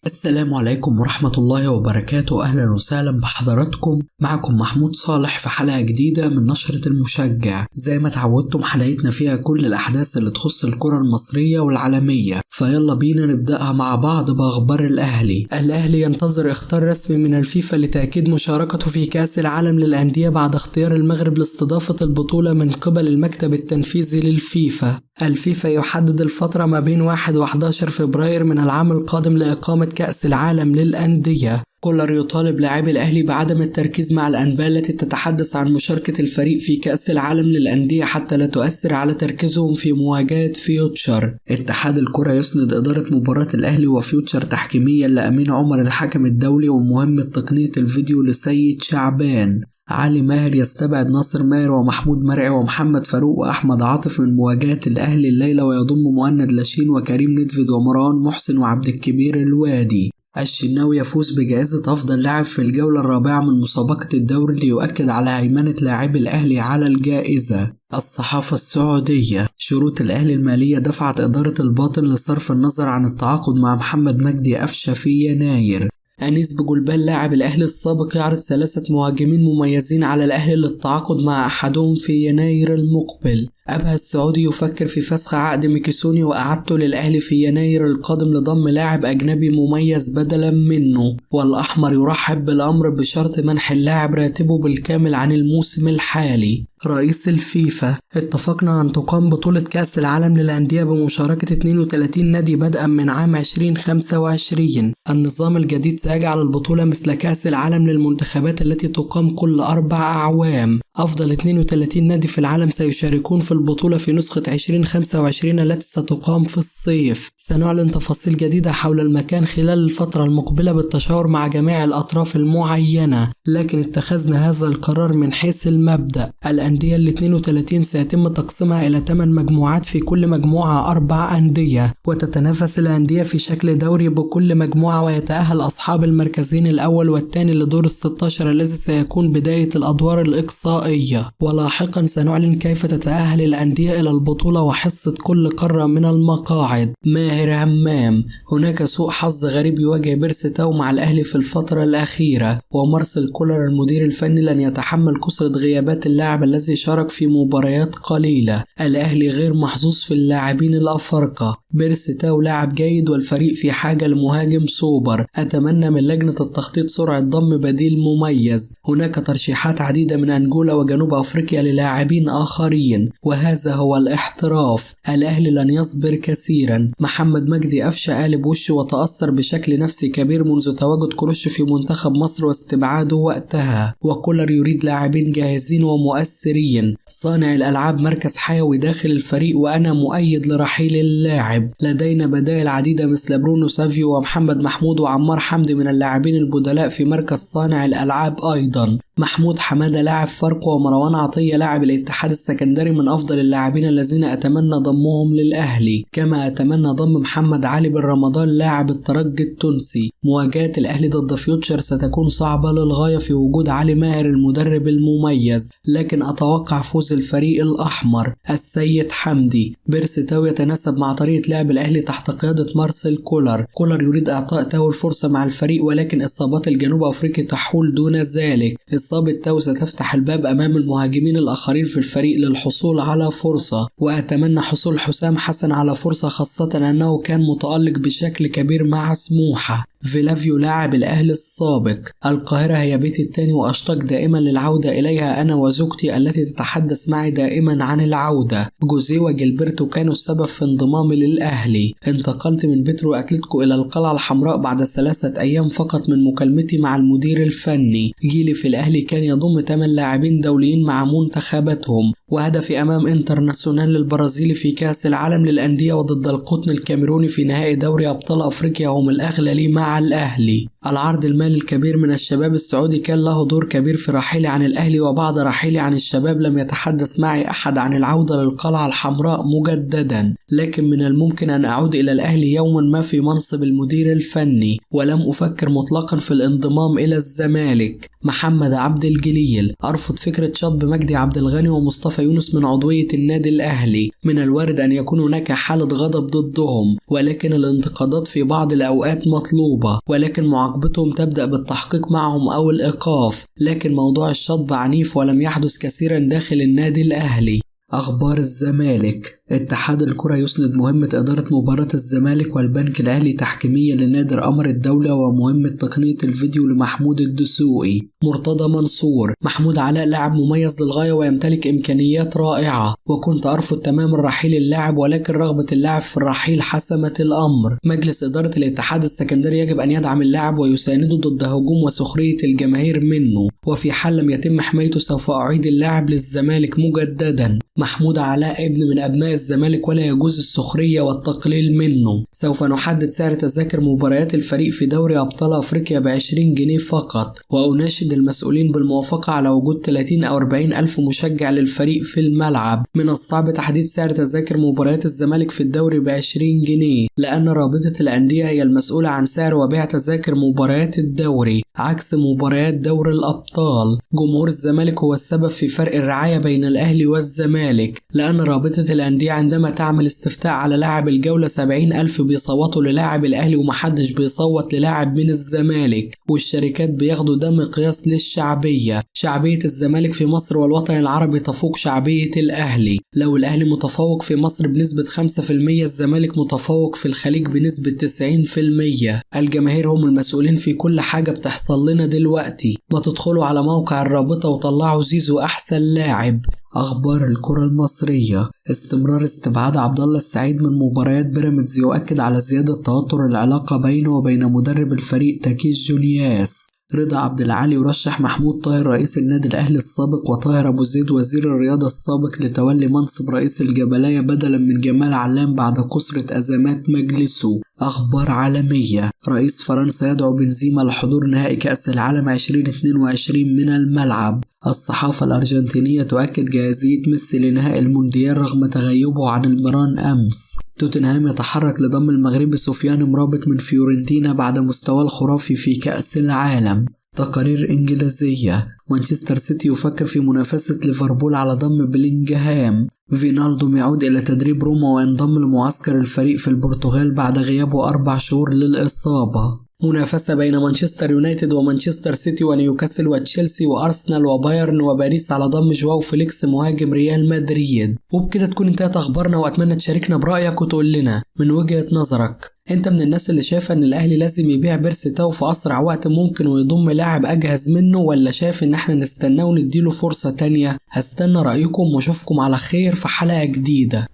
السلام عليكم ورحمة الله وبركاته. أهلا وسهلا بحضراتكم. معكم محمود صالح في حلقة جديدة من نشرة المشجع. زي ما تعودتم حلقتنا فيها كل الأحداث اللي تخص الكرة المصرية والعالمية، فيلا بينا نبدأها مع بعض بأخبار الأهلي ينتظر اختيار رسمي من الفيفا لتأكيد مشاركته في كأس العالم للأندية بعد اختيار المغرب لاستضافة البطولة من قبل المكتب التنفيذي للفيفا. الفيفا يحدد الفترة ما بين 1 و11 فبراير من العام القادم لإقامة كأس العالم للأندية. كولر يطالب لاعبي الأهلي بعدم التركيز مع الأنباء التي تتحدث عن مشاركة الفريق في كأس العالم للأندية حتى لا تؤثر على تركيزهم في مواجهة فيوتشر. اتحاد الكرة يسند إدارة مباراة الأهلي وفيوتشر تحكيميا لأمين عمر الحكم الدولي ومهمة تقنية الفيديو لسيد شعبان. علي ماهر يستبعد ناصر ماهر ومحمود مرعي ومحمد فاروق وأحمد عاطف من مواجهة الأهلي الليلة، ويضم مهند لاشين وكريم ندفد ومروان محسن وعبد الكبير الوادي. الشناوي يفوز بجائزة أفضل لاعب في الجولة الرابعة من مسابقة الدوري ليؤكد على هيمنة لاعبي الأهلي على الجائزة. الصحافة السعودية: شروط الأهلي المالية دفعت إدارة الباطن لصرف النظر عن التعاقد مع محمد مجدي أفشة في يناير. أنيس بجلبال لاعب الأهلي السابق يعرض 3 مهاجمين مميزين على الأهلي للتعاقد مع أحدهم في يناير المقبل. أبها السعودي يفكر في فسخ عقد ميكيسوني وإعادته للأهلي في يناير القادم لضم لاعب أجنبي مميز بدلا منه. والأحمر يرحب بالأمر بشرط منح اللاعب راتبه بالكامل عن الموسم الحالي. رئيس الفيفا: اتفقنا أن تقام بطولة كأس العالم للأندية بمشاركة 32 نادي بدءا من عام 2025. النظام الجديد سيجعل البطولة مثل كأس العالم للمنتخبات التي تقام كل 4 أعوام. أفضل 32 نادي في العالم سيشاركون في البطولة في نسخة 2025 التي ستقام في الصيف. سنعلن تفاصيل جديدة حول المكان خلال الفترة المقبلة بالتشاور مع جميع الأطراف المعينة، لكن اتخذنا هذا القرار من حيث المبدأ. الأندية ال 32 سيتم تقسيمها إلى 8 مجموعات، في كل مجموعة 4 أندية، وتتنافس الأندية في شكل دوري بكل مجموعة، ويتأهل أصحاب المركزين الأول والثاني لدور ال16 الذي سيكون بداية الأدوار الإقصائية. ولاحقا سنعلن كيف تتأهل الأندية إلى البطولة وحصة كل قارة من المقاعد. ماهر همام: هناك سوء حظ غريب يواجه بيرسي تاو مع الأهلي في الفترة الأخيرة، ومارسيل كولر المدير الفني لن يتحمل كثرة غيابات اللاعب الذي شارك في مباريات قليلة. الأهلي غير محظوظ في اللاعبين الأفارقة. بيرسي تاو لاعب جيد والفريق في حاجة لمهاجم سوبر. أتمنى من لجنة التخطيط سرعة ضم بديل مميز. هناك ترشيحات عديدة من أنجولا وجنوب أفريقيا للاعبين آخرين، وهذا هو الاحتراف. الأهلي لن يصبر كثيرا. محمد مجدي أفشة قالب وشه وتأثر بشكل نفسي كبير منذ تواجد كروش في منتخب مصر واستبعاده وقتها. وكولر يريد لاعبين جاهزين ومؤثرين. صانع الألعاب مركز حيوي داخل الفريق، وأنا مؤيد لرحيل اللاعب. لدينا بدائل عديدة مثل برونو سافيو ومحمد محمود وعمار حمدي من اللاعبين البدلاء في مركز صانع الألعاب أيضا. محمود حمادة لاعب فاركو ومروان عطية لاعب الاتحاد السكندري من أفضل اللاعبين الذين أتمنى ضمهم للأهلي، كما أتمنى ضم محمد علي بن رمضان لاعب الترجي التونسي. مواجهة الأهلي ضد فيوتشر ستكون صعبة للغاية في وجود علي ماهر المدرب المميز، لكن أتوقع فوز الفريق الأحمر. السيد حمدي: بيرسي تاو يتناسب مع طريقة لعب الأهلي تحت قيادة مارسيل كولر. كولر يريد إعطاء تاو الفرصة مع الفريق، ولكن إصابات الجنوب أفريقي تحول دون ذلك. إصابة تاو ستفتح الباب أمام المهاجمين الآخرين في الفريق للحصول على فرصة، وأتمنى حصول حسام حسن على فرصة، خاصة أنه كان متألق بشكل كبير مع سموحة. فيلافيو لاعب الأهلي السابق: القاهرة هي بيتي الثاني وأشتاق دائما للعودة إليها أنا وزوجتي التي تتحدث معي دائما عن العودة. جوزيه وجيلبرتو كانوا السبب في انضمامي للأهلي. انتقلت من بيترو أتلتيكو إلى القلعة الحمراء بعد 3 أيام فقط من مكالمتي مع المدير الفني. جيلي في الأهلي كان يضم 8 لاعبين دوليين مع منتخباتهم، وهدفي أمام انترناسيونال البرازيلي في كأس العالم للأندية وضد القطن الكاميروني في نهائي دوري أبطال أفريقيا هم الأغلى لي مع الأهلي. العرض المالي الكبير من الشباب السعودي كان له دور كبير في رحيلي عن الأهلي، وبعد رحيلي عن الشباب لم يتحدث معي أحد عن العودة للقلعة الحمراء مجددا، لكن من الممكن أن أعود إلى الأهلي يوما ما في منصب المدير الفني، ولم أفكر مطلقا في الانضمام إلى الزمالك. محمد عبد الجليل: أرفض فكرة شطب مجدي عبد الغني ومصطفى يونس من عضوية النادي الأهلي. من الوارد أن يكون هناك حالة غضب ضدهم، ولكن الانتقادات في بعض الأوقات مطلوبة، ولكن معاقبتهم تبدأ بالتحقيق معهم أو الإيقاف. لكن موضوع الشطب عنيف ولم يحدث كثيرا داخل النادي الأهلي. أخبار الزمالك: اتحاد الكرة يسند مهمة إدارة مباراة الزمالك والبنك الأهلي تحكيمية لنادر أمر الدولة ومهمة تقنية الفيديو لمحمود الدسوقي. مرتضى منصور: محمود علاء لاعب مميز للغاية ويمتلك إمكانيات رائعة، وكنت أرفض تماما رحيل اللاعب، ولكن رغبة اللاعب في الرحيل حسمت الأمر. مجلس إدارة الاتحاد السكندري يجب أن يدعم اللاعب ويسانده ضد هجوم وسخرية الجماهير منه، وفي حال لم يتم حمايته سوف أعيد اللاعب للزمالك مجددا. محمود علاء ابن من أبناء الزمالك ولا يجوز السخرية والتقليل منه. سوف نحدد سعر تذاكر مباريات الفريق في دوري أبطال أفريقيا ب20 جنيه فقط، وأناشد المسؤولين بالموافقة على وجود 30 أو 40 ألف مشجع للفريق في الملعب. من الصعب تحديد سعر تذاكر مباريات الزمالك في الدوري ب20 جنيه، لأن رابطة الأندية هي المسؤولة عن سعر وبيع تذاكر مباريات الدوري عكس مباريات دوري الأبطال. جمهور الزمالك هو السبب في فرق الرعاية بين الأهلي والزمالك، لأن رابطة الأندية عندما تعمل استفتاء على لاعب الجولة 70 ألف بيصوتوا للاعب الأهلي ومحدش بيصوت للاعب من الزمالك، والشركات بياخدوا ده مقياس للشعبية. شعبية الزمالك في مصر والوطن العربي تفوق شعبية الأهلي. لو الأهلي متفوق في مصر بنسبة 5%، الزمالك متفوق في الخليج بنسبة 90%. الجماهير هم المسؤولين في كل حاجة بتحصل لنا دلوقتي. ما تدخلوا على موقع الرابطة وطلعوا زيزو أحسن لاعب. أخبار الكرة المصرية: استمرار استبعاد عبد الله السعيد من مباريات بيراميدز يؤكد على زيادة توتر العلاقة بينه وبين مدرب الفريق تاكيس جونياس. رضا عبد العالي يرشح محمود طاهر رئيس النادي الأهلي السابق وطاهر أبو زيد وزير الرياضة السابق لتولي منصب رئيس الجبلية بدلا من جمال علام بعد كثرة أزمات مجلسه. أخبار عالمية: رئيس فرنسا يدعو بنزيما لحضور نهائي كأس العالم 2022 من الملعب. الصحافة الأرجنتينية تؤكد جاهزية ميسي لنهائي المونديال رغم تغيبه عن المران أمس. توتنهام يتحرك لضم المغربي سفيان مرابط من فيورنتينا بعد مستواه الخرافي في كأس العالم. تقارير إنجليزية: مانشستر سيتي يفكر في منافسة ليفربول على ضم بلينجهام. فينالدوم يعود إلى تدريب روما وينضم لمعسكر الفريق في البرتغال بعد غيابه 4 شهور للإصابة. منافسة بين مانشستر يونايتد ومانشستر سيتي ونيوكاسل وتشيلسي وأرسنال وبايرن وباريس على ضم جواو فيليكس مهاجم ريال مدريد. وبكده تكون انتهت أخبارنا، وأتمنى تشاركنا برأيك وتقول لنا من وجهة نظرك انت من الناس اللي شايفة ان الاهلي لازم يبيع بيرسي تاو في اسرع وقت ممكن ويضم لاعب اجهز منه، ولا شايف ان احنا نستناه ونديله فرصة تانية؟ هستنى رأيكم واشوفكم على خير في حلقة جديدة.